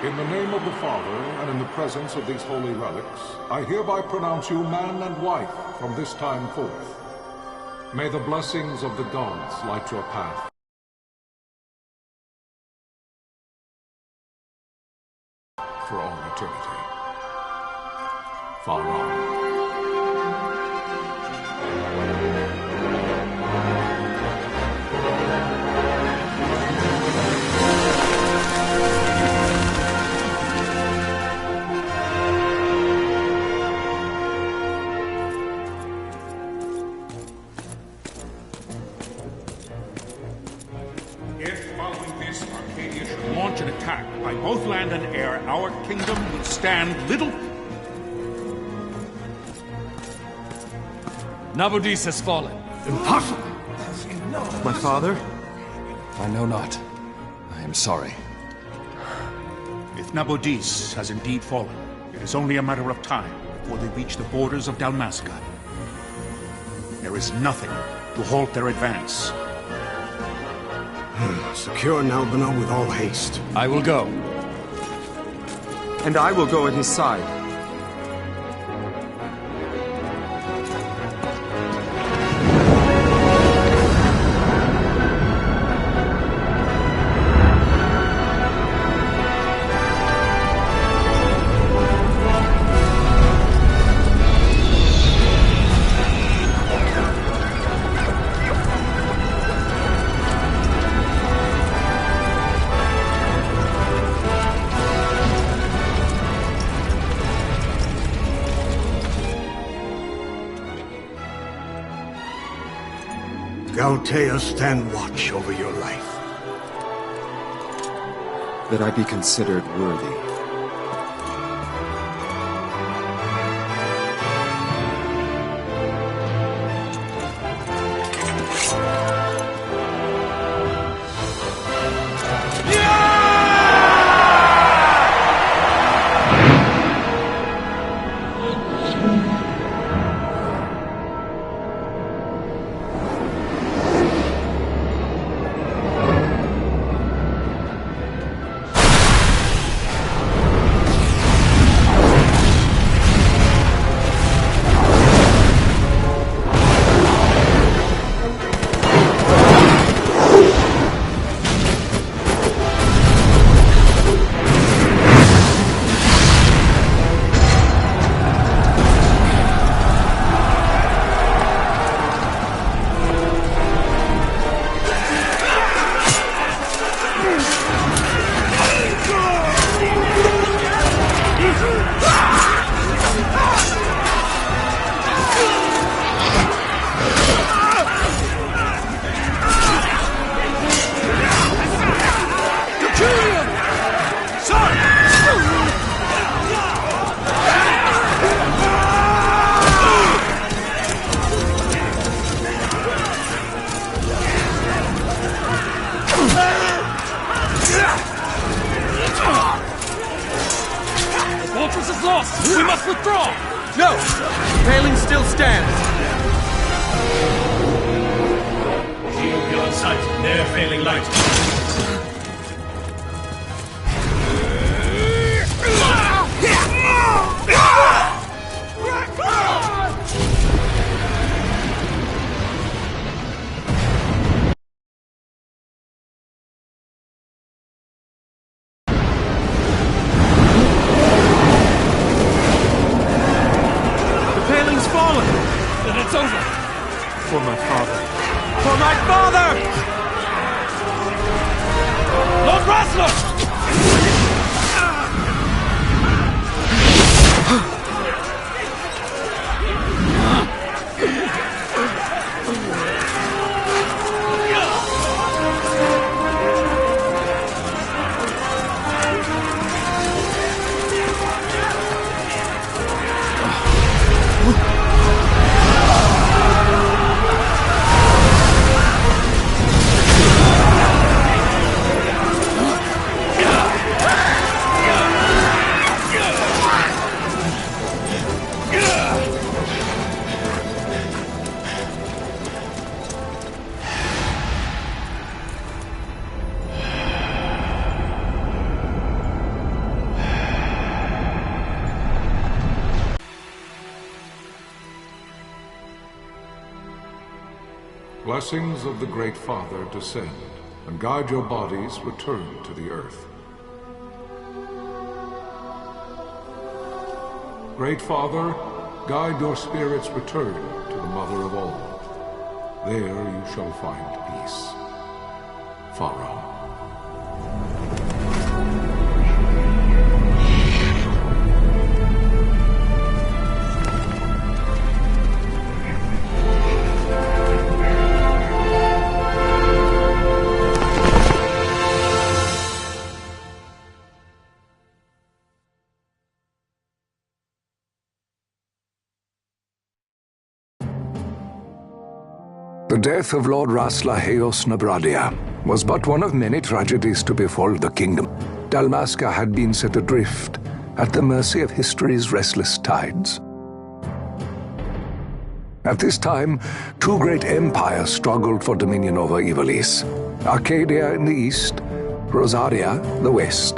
In the name of the Father, and in the presence of these holy relics, I hereby pronounce you man and wife from this time forth. May the blessings of the gods light your path. For all eternity. Far on. Launch an attack by both land and air, our kingdom will stand little... Nabudis has fallen. Impossible! My father? I know not. I am sorry. If Nabudis has indeed fallen, it is only a matter of time before they reach the borders of Dalmasca. There is nothing to halt their advance. Secure Nalbina with all haste. I will go. And I will go at his side. Galtea, stand watch over your life. That I be considered worthy. We must withdraw! No! Paling still stands! Shield beyond sight, ne'er failing light. Then it's over. For my father. For my father! Blessings of the Great Father descend, and guide your bodies return to the earth. Great Father, guide your spirits return to the Mother of all. There you shall find peace. Pharaoh. The death of Lord Rasla Heos Nabradia was but one of many tragedies to befall the kingdom. Dalmasca had been set adrift at the mercy of history's restless tides. At this time, two great empires struggled for dominion over Ivalice: Arcadia in the east, Rosaria the west.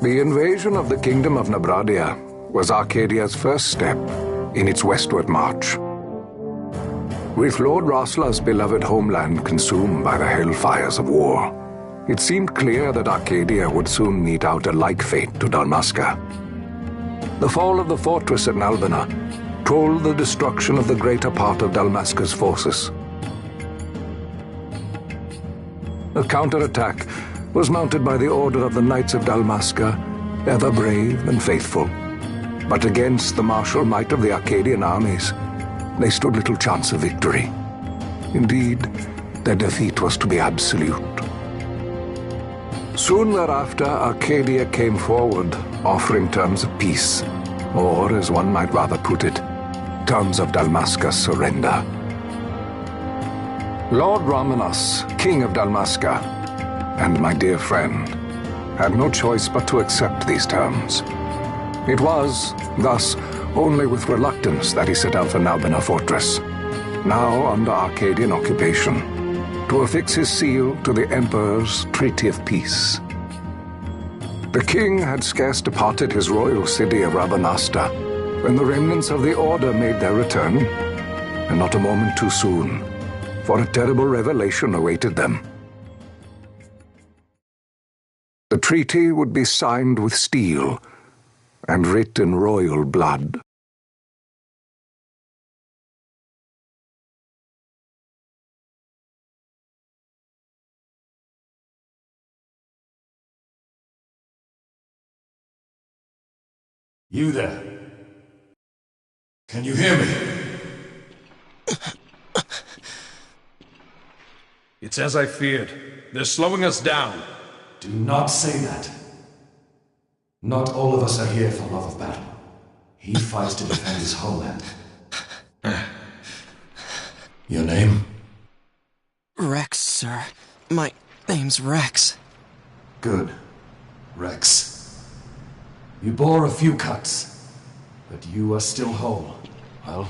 The invasion of the kingdom of Nabradia was Arcadia's first step in its westward march. With Lord Rasla's beloved homeland consumed by the hellfires of war, it seemed clear that Arcadia would soon mete out a like fate to Dalmasca. The fall of the fortress at Nalbina told the destruction of the greater part of Dalmasca's forces. A counterattack was mounted by the order of the Knights of Dalmasca, ever brave and faithful. But against the martial might of the Arcadian armies, they stood little chance of victory. Indeed, their defeat was to be absolute. Soon thereafter, Arcadia came forward, offering terms of peace, or, as one might rather put it, terms of Dalmasca's surrender. Lord Romanos, King of Dalmasca, and my dear friend, had no choice but to accept these terms. It was, thus, only with reluctance that he set out for Nalbina Fortress, now under Arcadian occupation, to affix his seal to the Emperor's Treaty of Peace. The king had scarce departed his royal city of Rabanasta when the remnants of the Order made their return, and not a moment too soon, for a terrible revelation awaited them. The treaty would be signed with steel and writ in royal blood. You there? Can you hear me? It's as I feared. They're slowing us down. Do not say that. Not all of us are here for love of battle. He fights to defend his homeland. Your name? Rex, sir. My name's Rex. Good. Rex. You bore a few cuts, but you are still whole. Well,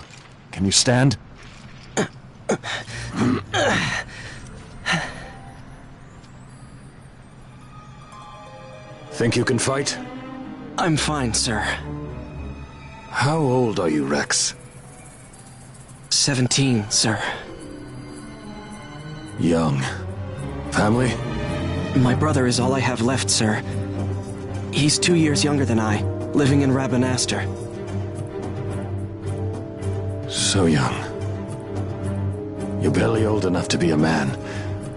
can you stand? Think you can fight? I'm fine, sir. How old are you, Rex? 17, sir. Young. Family? My brother is all I have left, sir. He's 2 years younger than I, living in Rabanastre. So young. You're barely old enough to be a man.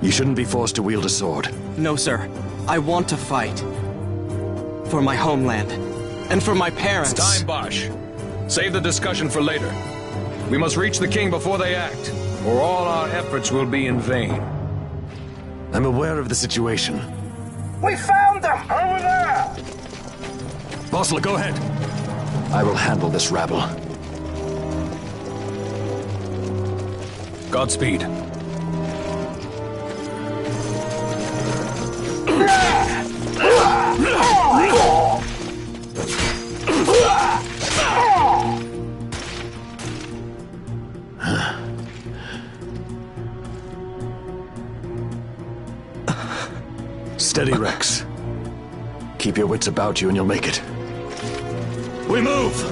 You shouldn't be forced to wield a sword. No, sir. I want to fight. For my homeland. And for my parents. It's time, Bosch. Save the discussion for later. We must reach the king before they act, or all our efforts will be in vain. I'm aware of the situation. We found them! Over there! Bosler, go ahead. I will handle this rabble. Godspeed. Steady, Rex. Keep your wits about you and you'll make it. We move!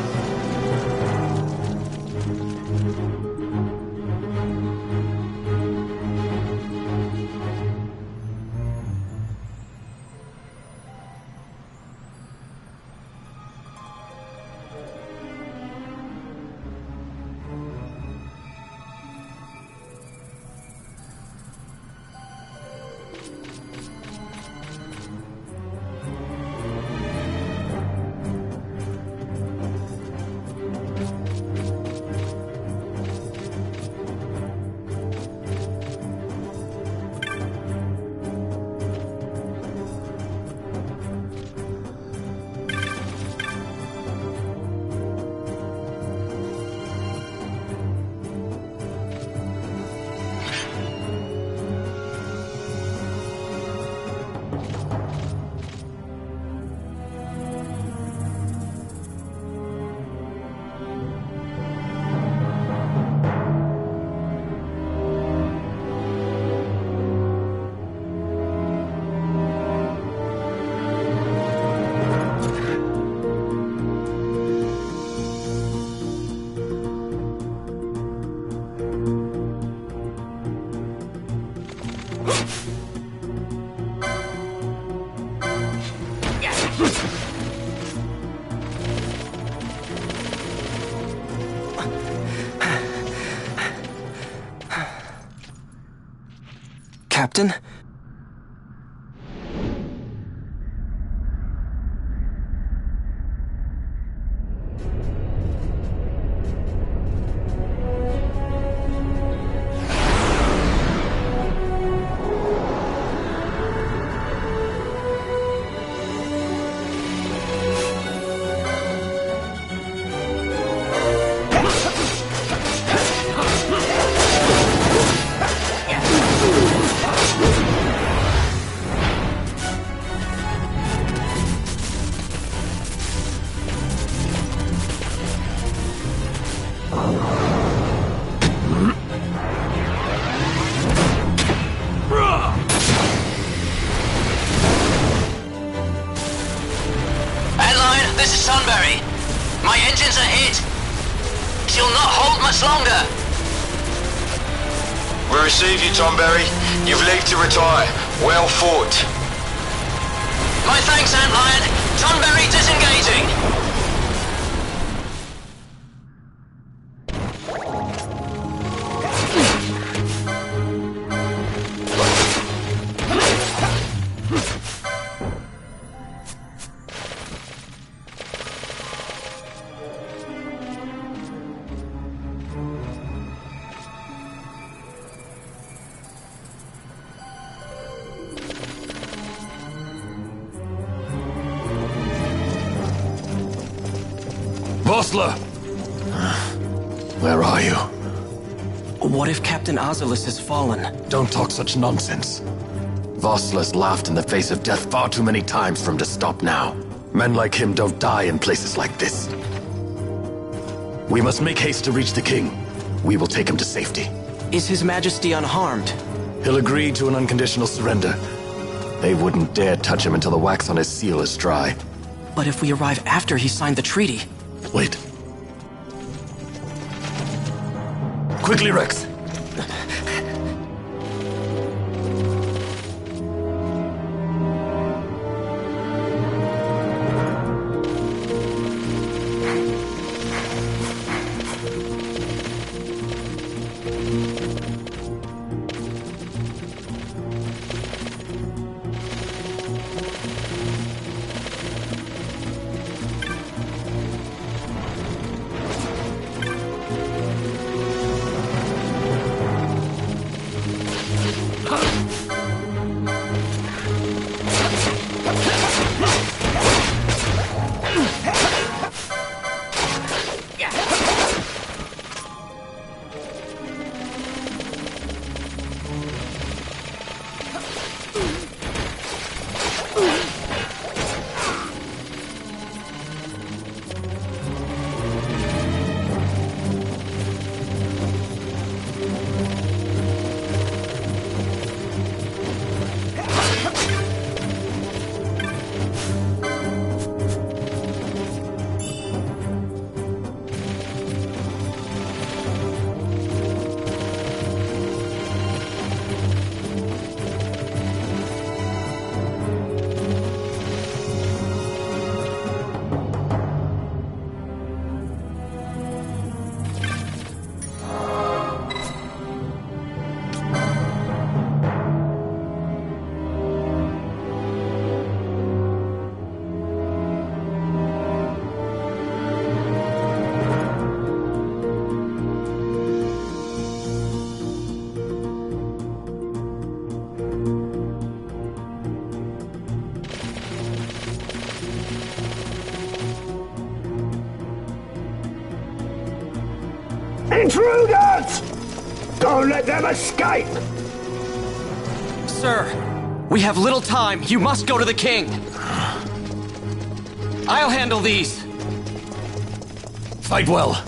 Captain? My engines are hit. She'll not hold much longer. We receive you, Tomberry. You've leave to retire. Well fought. My thanks, Antlion. Tonberry disengaging. Bosler! Where are you? What if Captain Azulis has fallen? Don't talk such nonsense. Vossler's laughed in the face of death far too many times for him to stop now. Men like him don't die in places like this. We must make haste to reach the king. We will take him to safety. Is His Majesty unharmed? He'll agree to an unconditional surrender. They wouldn't dare touch him until the wax on his seal is dry. But if we arrive after he signed the treaty... Wait. Quickly, Rex! Intruders! Don't let them escape! Sir, we have little time. You must go to the king. I'll handle these. Fight well.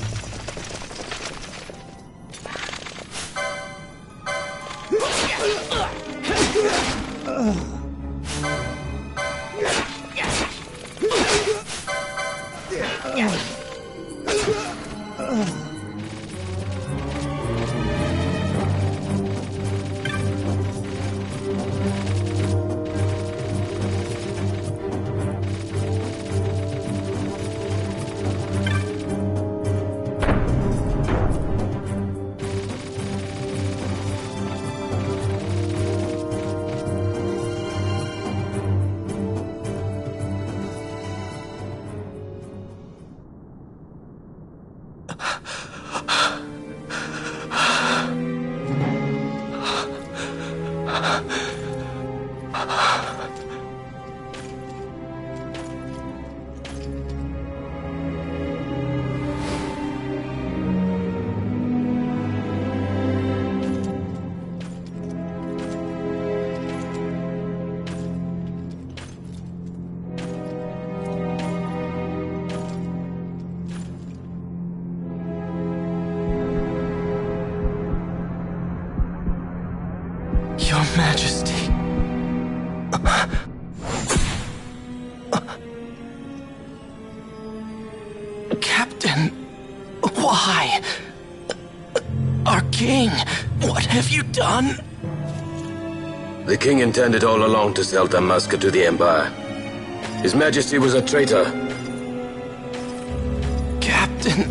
Your Majesty. Captain, why? Our king, what have you done? The king intended all along to sell Dalmasca to the Empire. His Majesty was a traitor. Captain,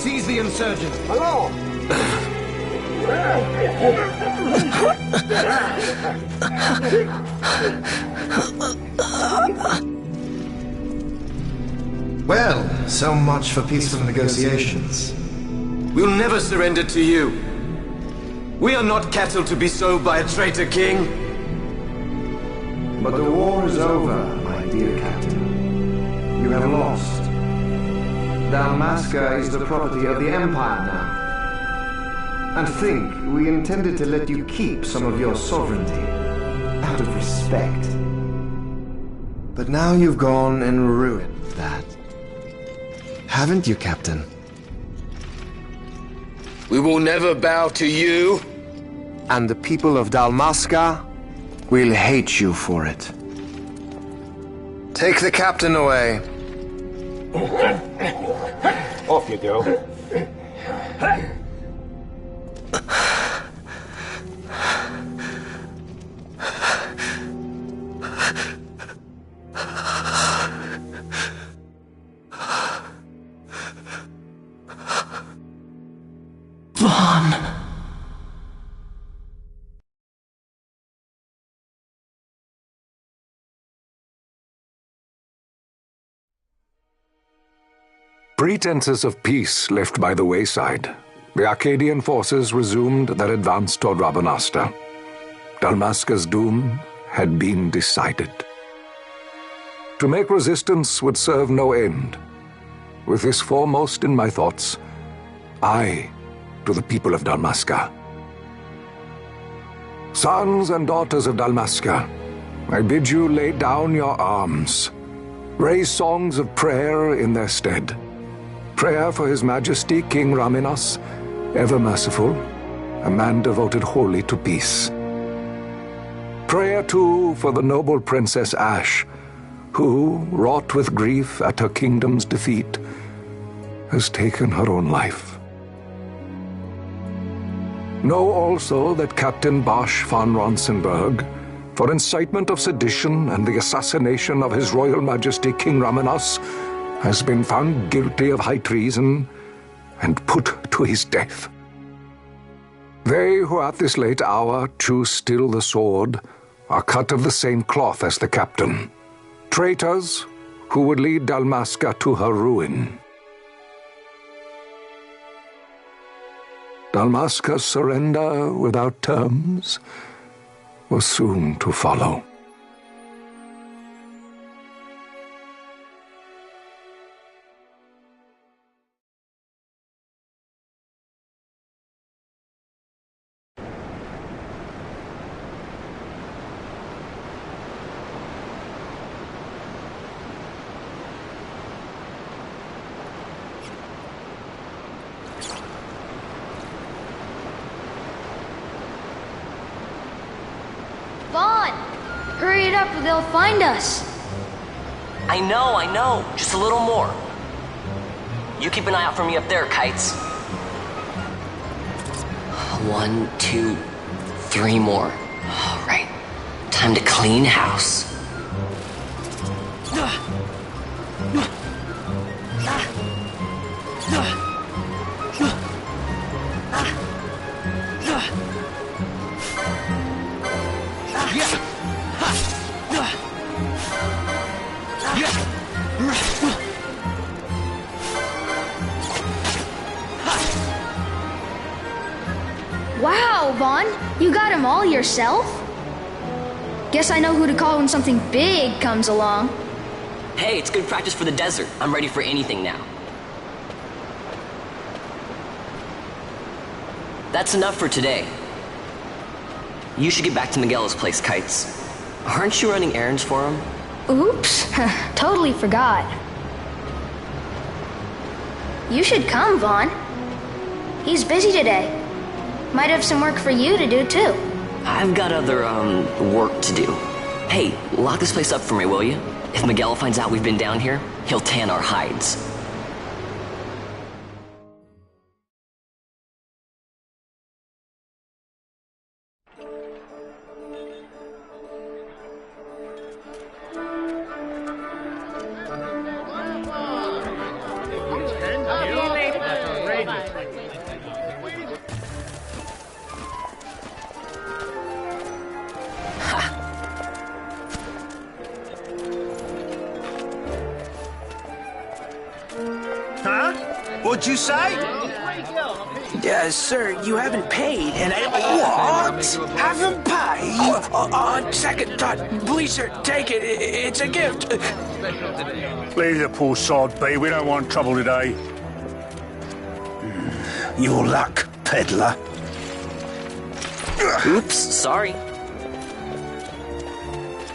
Seize the insurgent. Hello! Well, so much for peaceful negotiations. We'll never surrender to you. We are not cattle to be sold by a traitor king. But the war is over, my dear Captain. You have lost. Dalmasca is the property of the Empire now. And think, we intended to let you keep some of your sovereignty, out of respect. But now you've gone and ruined that. Haven't you, Captain? We will never bow to you. And the people of Dalmasca will hate you for it. Take the captain away. Off you go. Pretenses of peace left by the wayside, the Arcadian forces resumed their advance toward Rabanasta. Dalmasca's doom had been decided. To make resistance would serve no end. With this foremost in my thoughts, I to the people of Dalmasca. Sons and daughters of Dalmasca, I bid you lay down your arms. Raise songs of prayer in their stead. Prayer for His Majesty King Raminas, ever merciful, a man devoted wholly to peace. Prayer, too, for the noble Princess Ash, who, wrought with grief at her kingdom's defeat, has taken her own life. Know also that Captain Bosch von Ronsenberg, for incitement of sedition and the assassination of His Royal Majesty King Raminas, has been found guilty of high treason and put to his death. They who at this late hour choose still the sword are cut of the same cloth as the captain, traitors who would lead Dalmasca to her ruin. Dalmasca's surrender without terms was soon to follow. Vaughn! Hurry it up or they'll find us. I know. Just a little more. You keep an eye out for me up there, Kites. 1, 2, 3 more. All right. Time to clean house. Wow, Vaughn, you got him all yourself? Guess I know who to call when something big comes along. Hey, it's good practice for the desert. I'm ready for anything now. That's enough for today. You should get back to Miguel's place, Kites. Aren't you running errands for him? Oops, totally forgot. You should come, Vaughn. He's busy today. Might have some work for you to do, too. I've got other, work to do. Hey, lock this place up for me, will you? If Miguel finds out we've been down here, he'll tan our hides. What'd you say? Sir, you haven't paid, and What? Haven't paid? On second thought, please, sir, take it. It's a gift. Leave the poor sod be. We don't want trouble today. Your luck, peddler. Oops, sorry.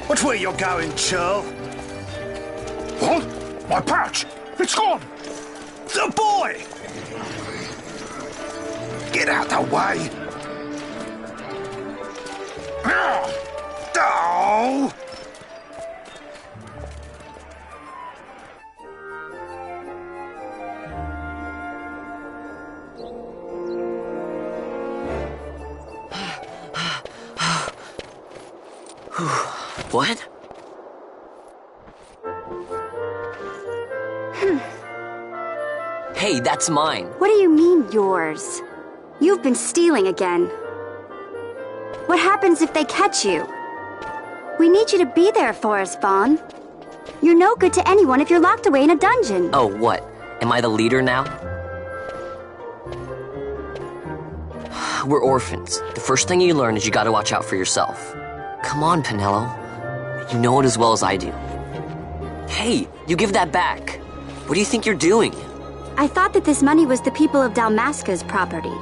Watch where you're going, churl. What? My pouch! It's gone! The boy! Get out the way! Oh! What? Hey, that's mine. What do you mean, yours? You've been stealing again. What happens if they catch you? We need you to be there for us, Vaughn. You're no good to anyone if you're locked away in a dungeon. Oh, what? Am I the leader now? We're orphans. The first thing you learn is you gotta watch out for yourself. Come on, Pinello. You know it as well as I do. Hey, you give that back. What do you think you're doing? I thought that this money was the people of Dalmasca's property.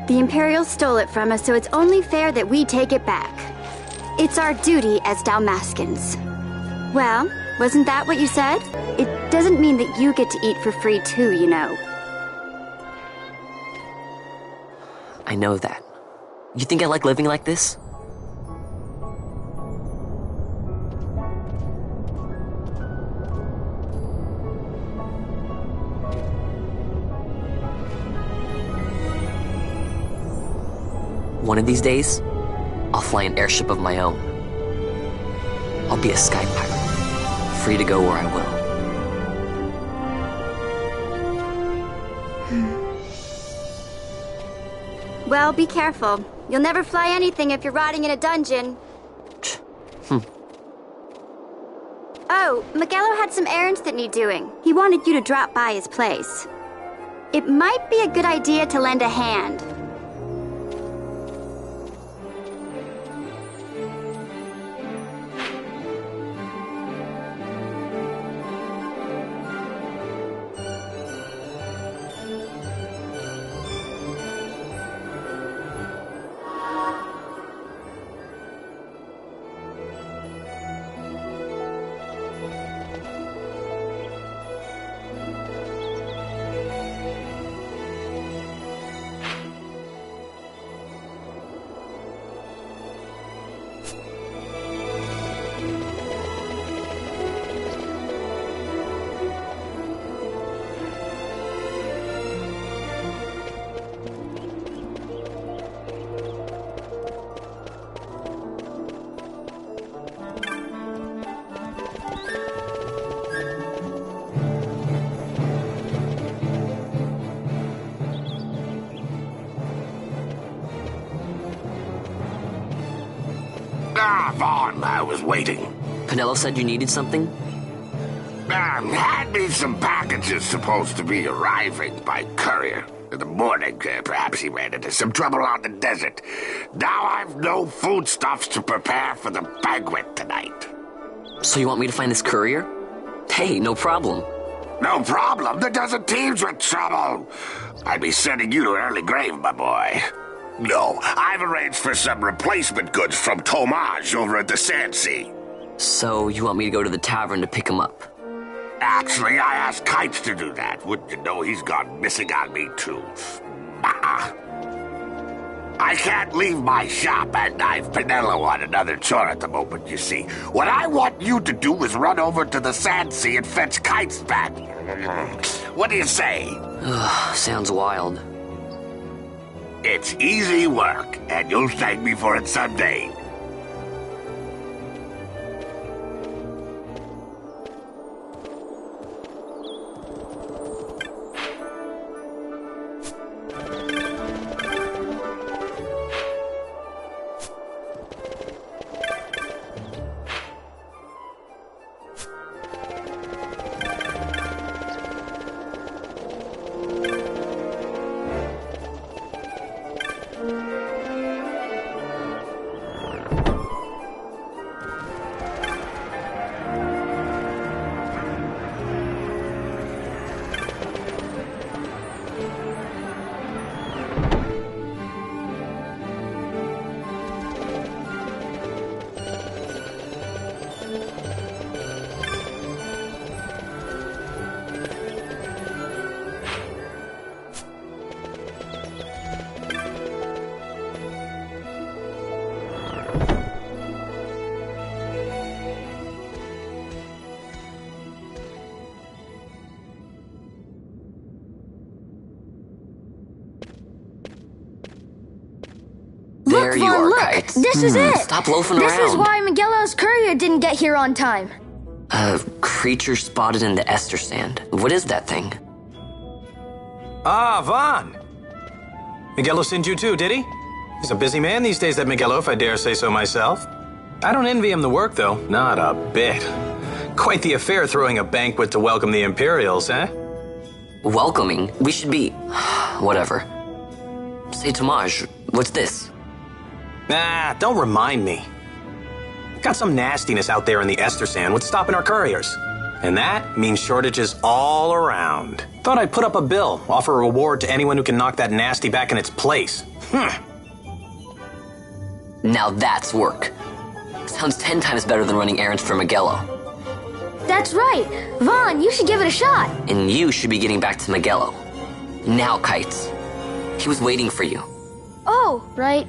The Imperials stole it from us, so it's only fair that we take it back. It's our duty as Dalmascans. Well, wasn't that what you said? It doesn't mean that you get to eat for free too, you know. I know that. You think I like living like this? One of these days, I'll fly an airship of my own. I'll be a sky pirate, free to go where I will. Well, be careful. You'll never fly anything if you're rotting in a dungeon. Oh, Miguelo had some errands that need doing. He wanted you to drop by his place. It might be a good idea to lend a hand. Ah, Vaughn, I was waiting. Pinello said you needed something? Had me some packages supposed to be arriving by courier. In the morning, perhaps he ran into some trouble on the desert. Now I've no foodstuffs to prepare for the banquet tonight. So you want me to find this courier? Hey, no problem. No problem? The desert teems with trouble. I'd be sending you to an early grave, my boy. No, I've arranged for some replacement goods from Tomage over at the Sand Sea. So you want me to go to the tavern to pick him up? Actually, I asked Kites to do that. Wouldn't you know he's gone missing on me, too? I can't leave my shop, and I've Pinello on another chore at the moment, you see. What I want you to do is run over to the Sand Sea and fetch Kites back. What do you say? Sounds wild. It's easy work, and you'll thank me for it someday. There you are, Look, Kites. this is it. Stop loafing around. This is why Miguelo's courier didn't get here on time. A creature spotted in the Ester Sand. What is that thing? Ah, Vaughn. Miguelo sent you too, did he? He's a busy man these days, that Miguelo, if I dare say so myself. I don't envy him the work, though. Not a bit. Quite the affair throwing a banquet to welcome the Imperials, eh? Welcoming? We should be... whatever. Say, Tomage, what's this? Nah, don't remind me. Got some nastiness out there in the Ester Sand. What's stopping our couriers? And that means shortages all around. Thought I'd put up a bill, offer a reward to anyone who can knock that nasty back in its place. Now that's work. Sounds 10 times better than running errands for Miguelo. That's right. Vaughn, you should give it a shot. And you should be getting back to Miguelo. Now, Kites. He was waiting for you. Oh, right.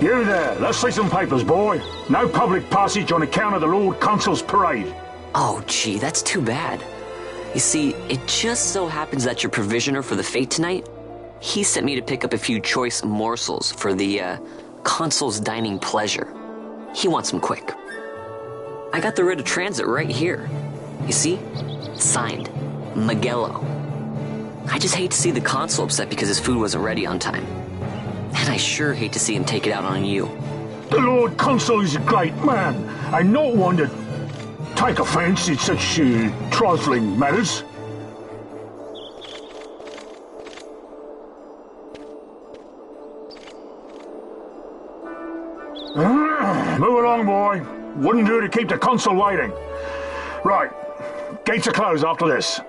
You there, let's see some papers, boy. No public passage on account of the Lord Consul's parade. Oh, gee, that's too bad. You see, it just so happens that your provisioner for the fete tonight, he sent me to pick up a few choice morsels for the, Consul's dining pleasure. He wants them quick. I got the writ of transit right here. You see? Signed, Miguelo. I just hate to see the Consul upset because his food wasn't ready on time. And I sure hate to see him take it out on you. The Lord Consul is a great man, and not one to take offense in such trifling matters. Move along, boy. Wouldn't do to keep the Consul waiting. Right. Gates are closed after this.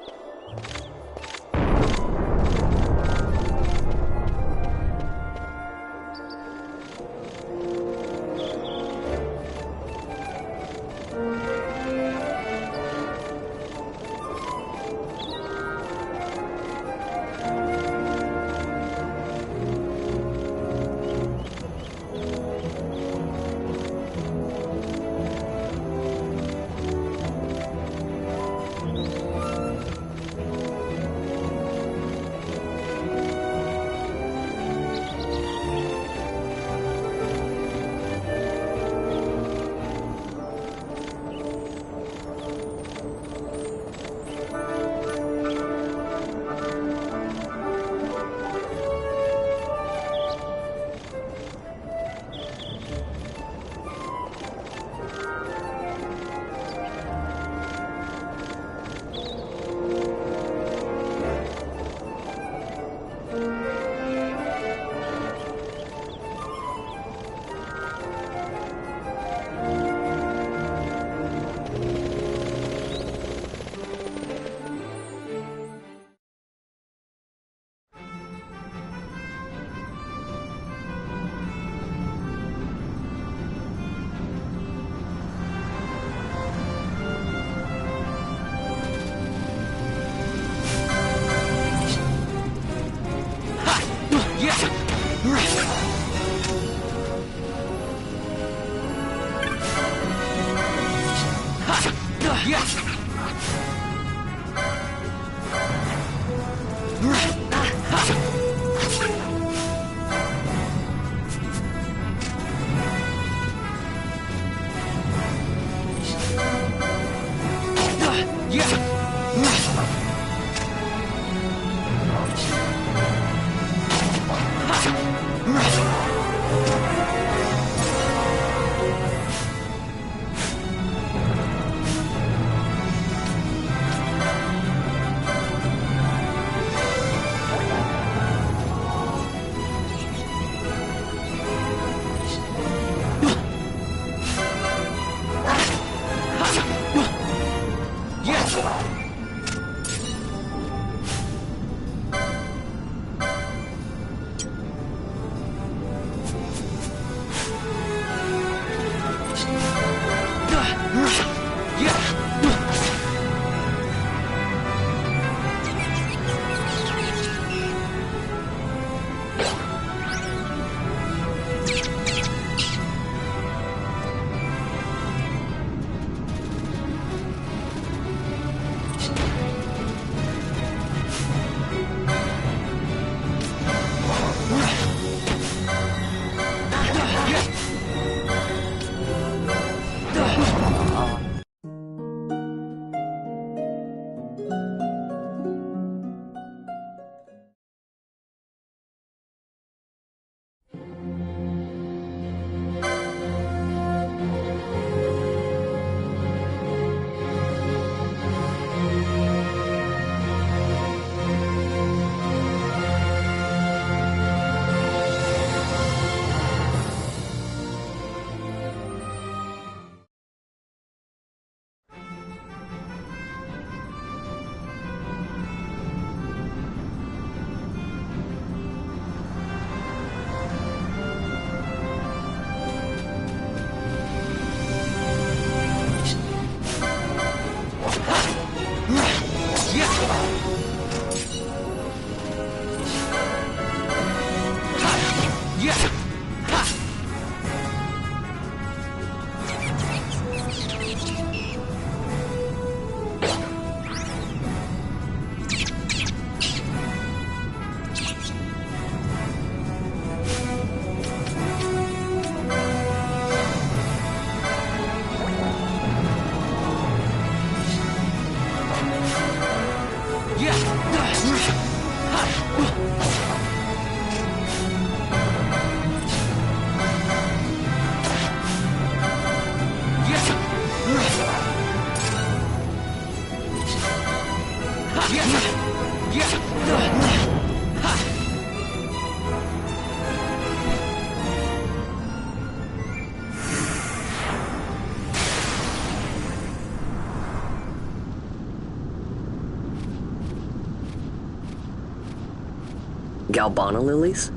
Galbana lilies?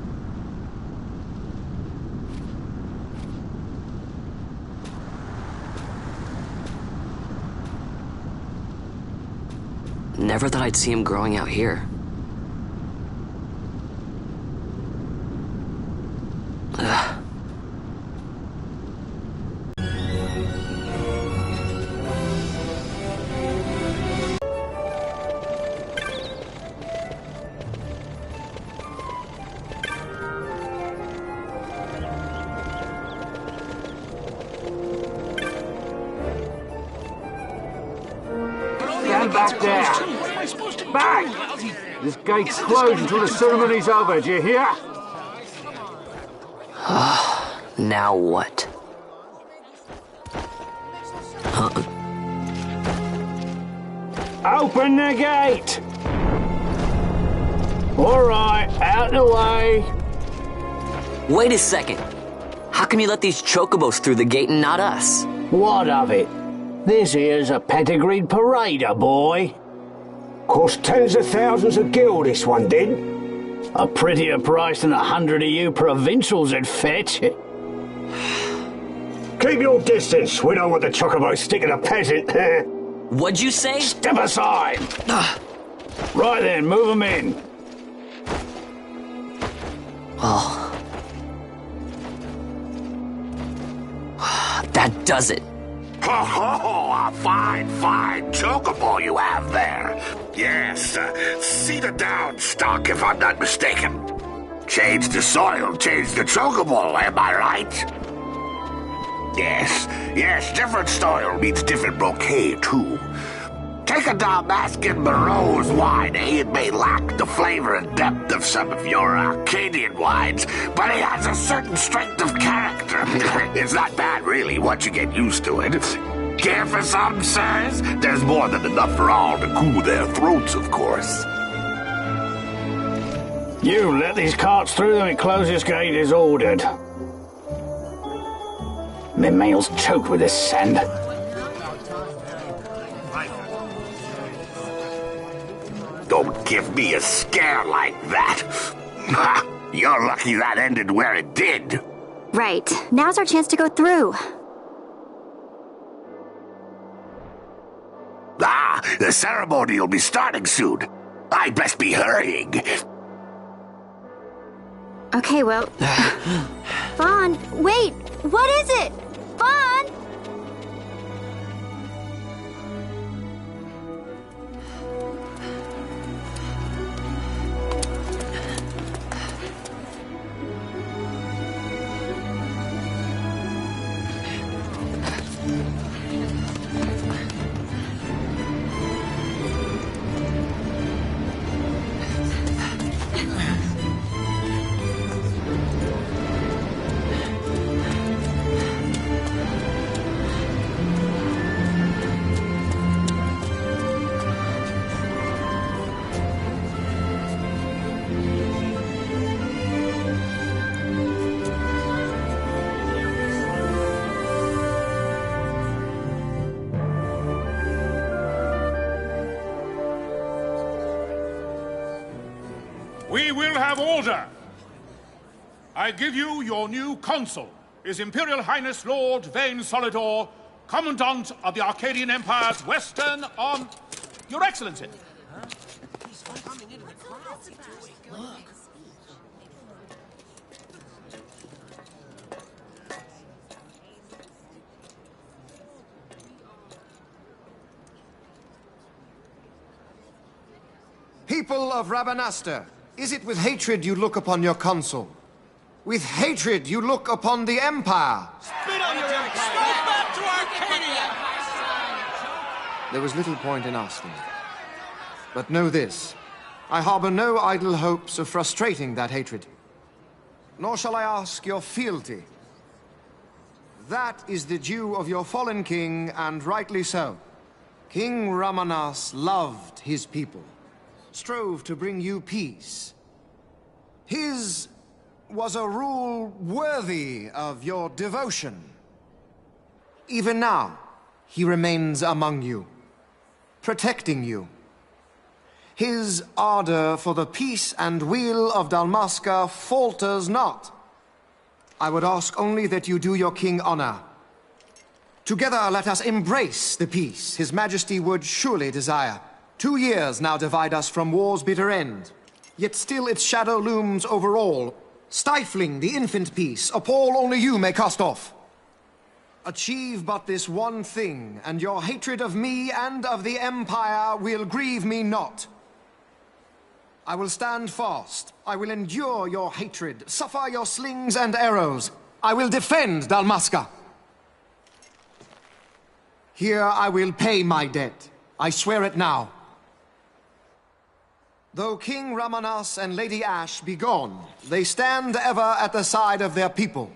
Never thought I'd see him growing out here. Ugh. Stand back there! Back! This gate's closed until the ceremony's over, do you hear? Now what? Open the gate! Alright, out the way! Wait a second. How come you let these chocobos through the gate and not us? What of it? This here's a pedigreed parader, boy. Cost tens of thousands of gil, this one did. A prettier price than 100 of you provincials would fetch. Keep your distance. We don't want the chocobo sticking a peasant. What'd you say? Step aside. Right then, move them in. Oh. That does it. Oh, a fine chocobo you have there. Yes, cedar down stock, if I'm not mistaken. Change the soil, change the chocobo, am I right? Yes, different soil means different bouquet, too. Take a Dalmascan Moreau's wine, eh? It may lack the flavor and depth of some of your Arcadian wines, but it has a certain strength of character. It's not bad, really, once you get used to it. Care for some, sirs? There's more than enough for all to cool their throats, of course. You let these carts through and close this gate as ordered. My mail's choked with this sand. Don't give me a scare like that. You're lucky that ended where it did. Right. Now's our chance to go through. The ceremony will be starting soon. I'd best be hurrying. Okay, well... Vaughn, wait! What is it? Vaughn! We will have order. I give you your new consul, His Imperial Highness Lord Vane Solidor, Commandant of the Arcadian Empire's Western Arm... Your Excellency. People of Rabanastre, is it with hatred you look upon your consul? With hatred you look upon the Empire? Spit on your empire! Straight back to Arcadia! There was little point in asking. But know this, I harbor no idle hopes of frustrating that hatred. Nor shall I ask your fealty. That is the due of your fallen king, and rightly so. King Ramanas loved his people, strove to bring you peace. His was a rule worthy of your devotion. Even now, he remains among you, protecting you. His ardor for the peace and weal of Dalmasca falters not. I would ask only that you do your king honor. Together let us embrace the peace His Majesty would surely desire. 2 years now divide us from war's bitter end, yet still its shadow looms over all, stifling the infant peace a pall only you may cast off. Achieve but this one thing, and your hatred of me and of the Empire will grieve me not. I will stand fast. I will endure your hatred, suffer your slings and arrows. I will defend Dalmasca. Here I will pay my debt. I swear it now. Though King Ramanas and Lady Ash be gone, they stand ever at the side of their people.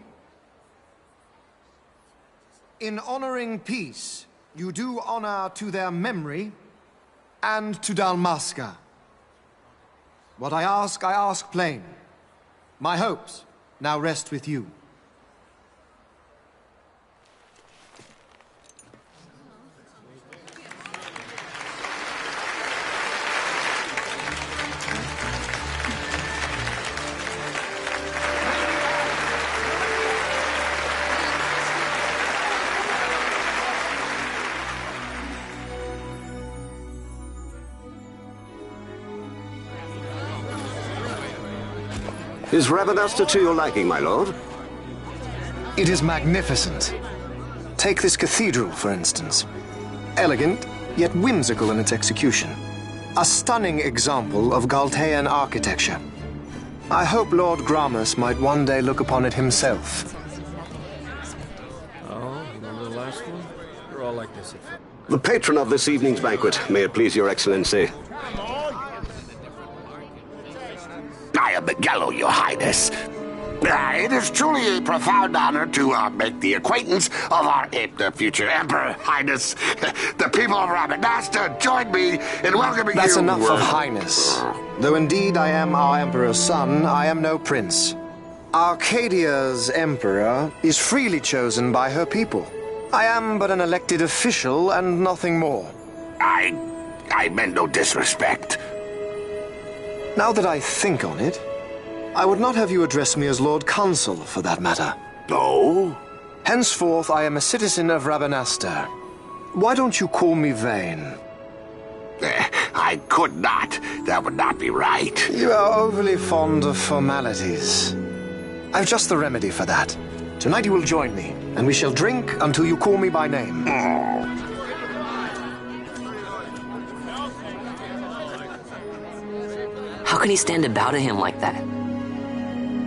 In honoring peace, you do honor to their memory and to Dalmasca. What I ask plain. My hopes now rest with you. Is Rabanasta to your liking, my lord? It is magnificent. Take this cathedral, for instance. Elegant, yet whimsical in its execution. A stunning example of Galtean architecture. I hope Lord Gramus might one day look upon it himself. Oh, remember the last one? You're all like this. The patron of this evening's banquet, may it please your excellency. I am Miguelo, your highness. It is truly a profound honor to make the acquaintance of our future emperor, highness. The people of Rabanasta join me in welcoming you. That's enough of highness. Though indeed I am our emperor's son, I am no prince. Arcadia's emperor is freely chosen by her people. I am but an elected official and nothing more. I meant no disrespect. Now that I think on it, I would not have you address me as Lord Consul, for that matter. No? Henceforth, I am a citizen of Rabanasta. Why don't you call me Vane? I could not. That would not be right. You are overly fond of formalities. I've just the remedy for that. Tonight you will join me, and we shall drink until you call me by name. How can he stand about to him like that?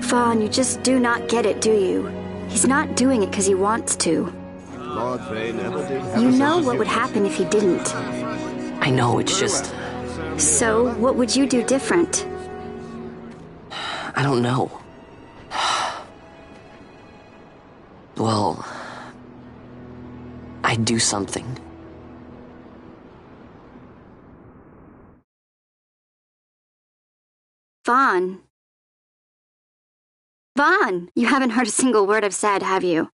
Fawn, you just do not get it, do you? He's not doing it because he wants to. Lord Vane never did. You know what would happen if he didn't. I know, it's just... So, what would you do different? I don't know. Well... I'd do something. Vaughn. Vaughn! You haven't heard a single word I've said, have you?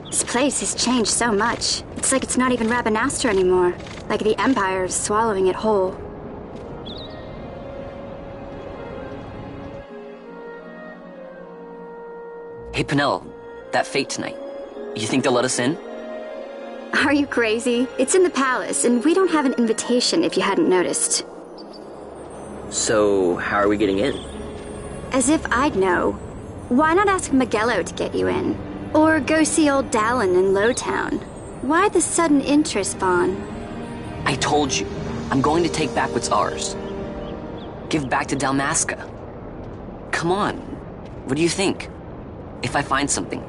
This place has changed so much. It's like it's not even Rabanasta anymore. Like the Empire is swallowing it whole. Hey, Penelo, that fete tonight. You think they'll let us in? Are you crazy? It's in the palace, and we don't have an invitation if you hadn't noticed. So, how are we getting in? As if I'd know. Why not ask Miguelo to get you in? Or go see old Dallin in Lowtown? Why the sudden interest, Vaughn? I told you, I'm going to take back what's ours. Give back to Dalmasca. Come on, what do you think? If I find something,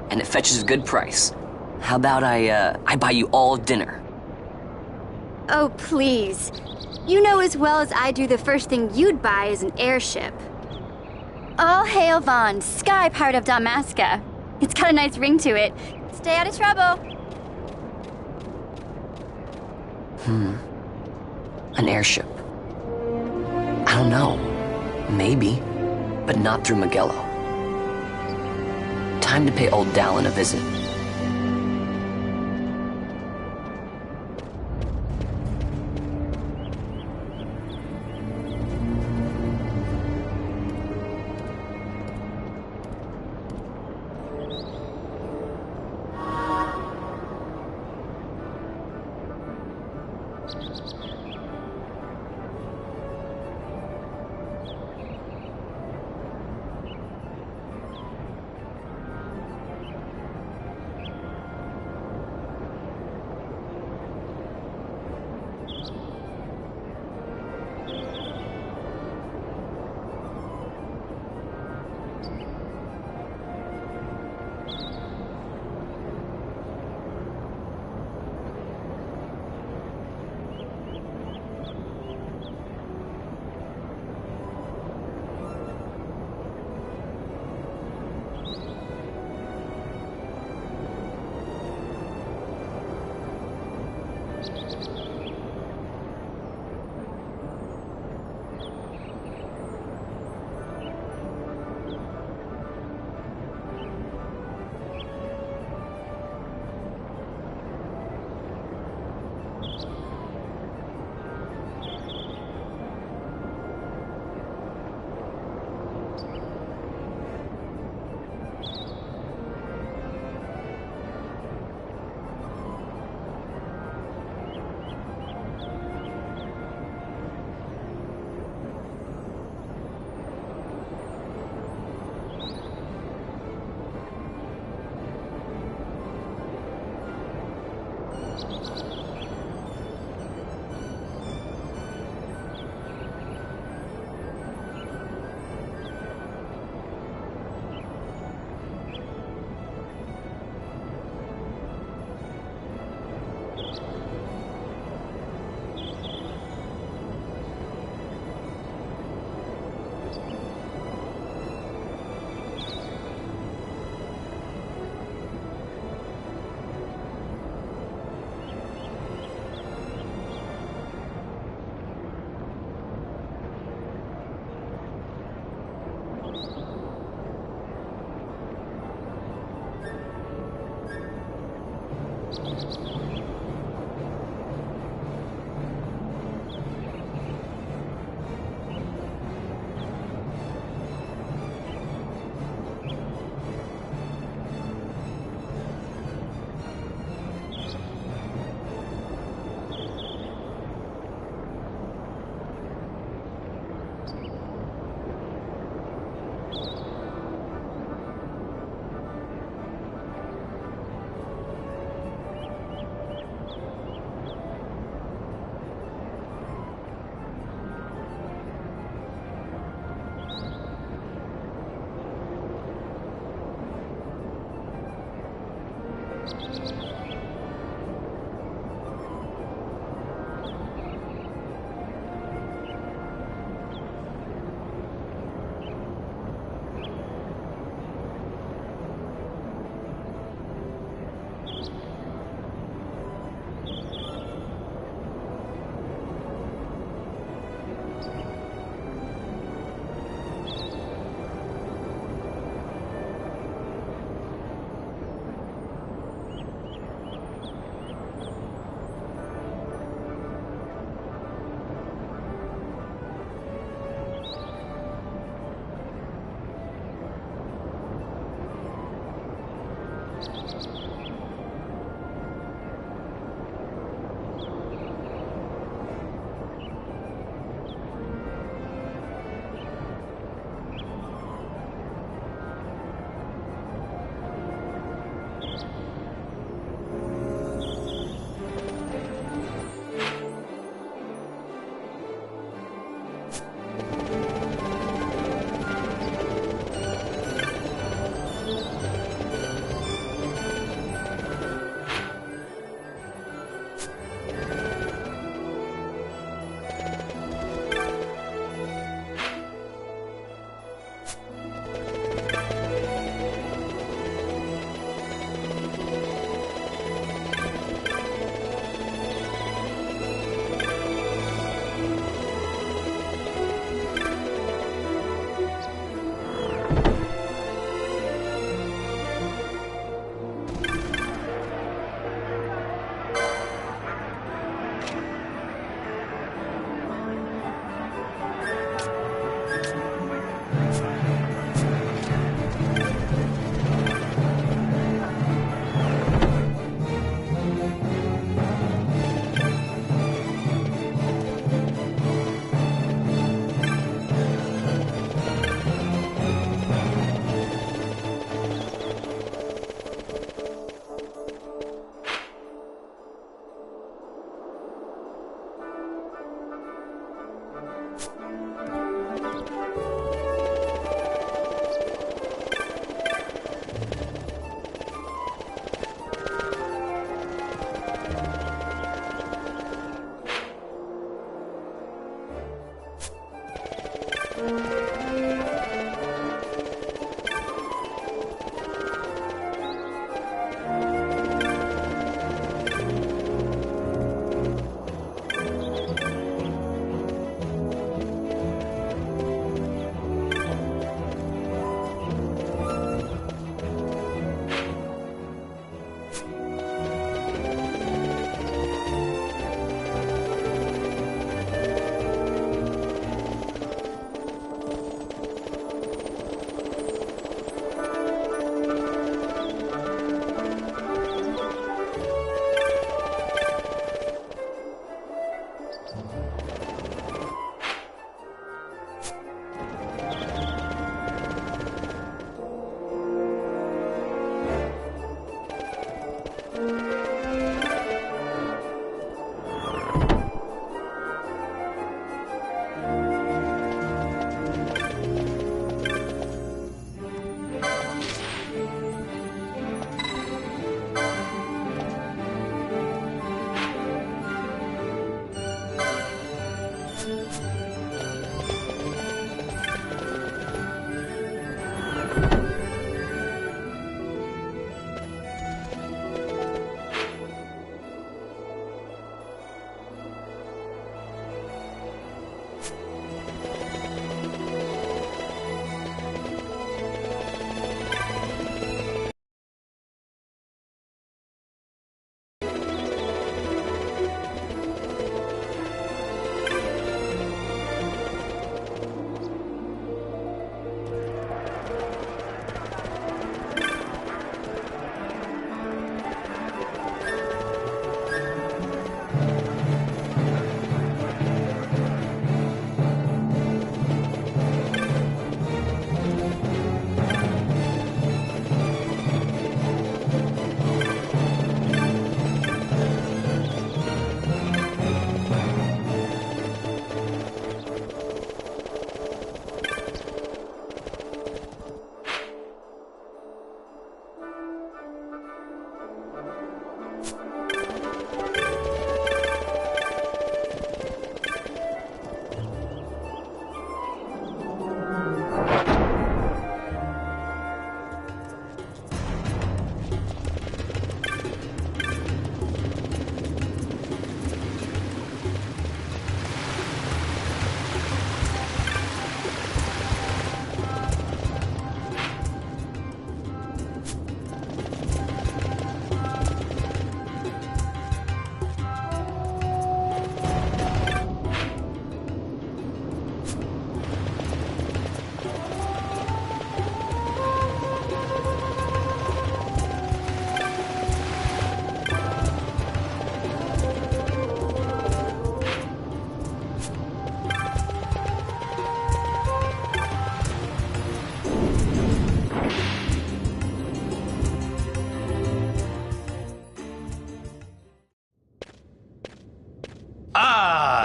and it fetches a good price, how about I buy you all dinner? Oh, please. You know as well as I do the first thing you'd buy is an airship. All hail Vaughn, Sky Pirate of Dalmasca. It's got a nice ring to it. Stay out of trouble. An airship. I don't know. Maybe. But not through Magello. Time to pay old Dallin a visit.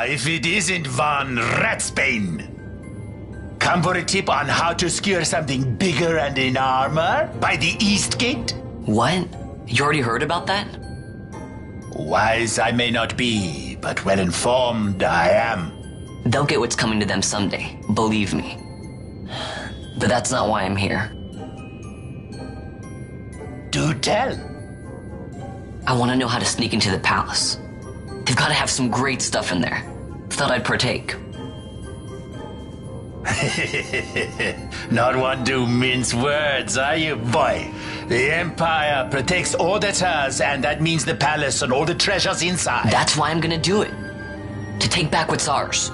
If it isn't Von Ratsbane. Come for a tip on how to secure something bigger and in armor by the East Gate? What? You already heard about that? Wise I may not be, but well informed I am. They'll get what's coming to them someday, believe me. But that's not why I'm here. Do tell. I want to know how to sneak into the palace. They've got to have some great stuff in there. Thought I'd partake. Not one to mince words, are you, boy? The Empire protects all that's hers, and that means the palace and all the treasures inside. That's why I'm gonna do it. To take back what's ours.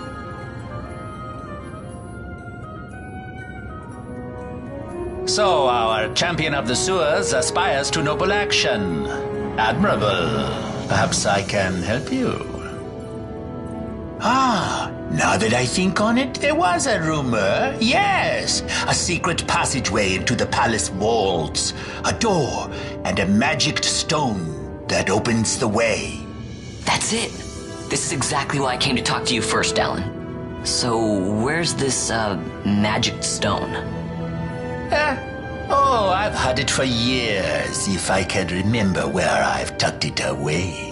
So our champion of the sewers aspires to noble action. Admirable. Perhaps I can help you. Now that I think on it, there was a rumor. Yes, a secret passageway into the palace walls, a door, and a magic stone that opens the way. That's it. This is exactly why I came to talk to you first, Alan. So, where's this, magic stone? I've had it for years, if I can remember where I've tucked it away.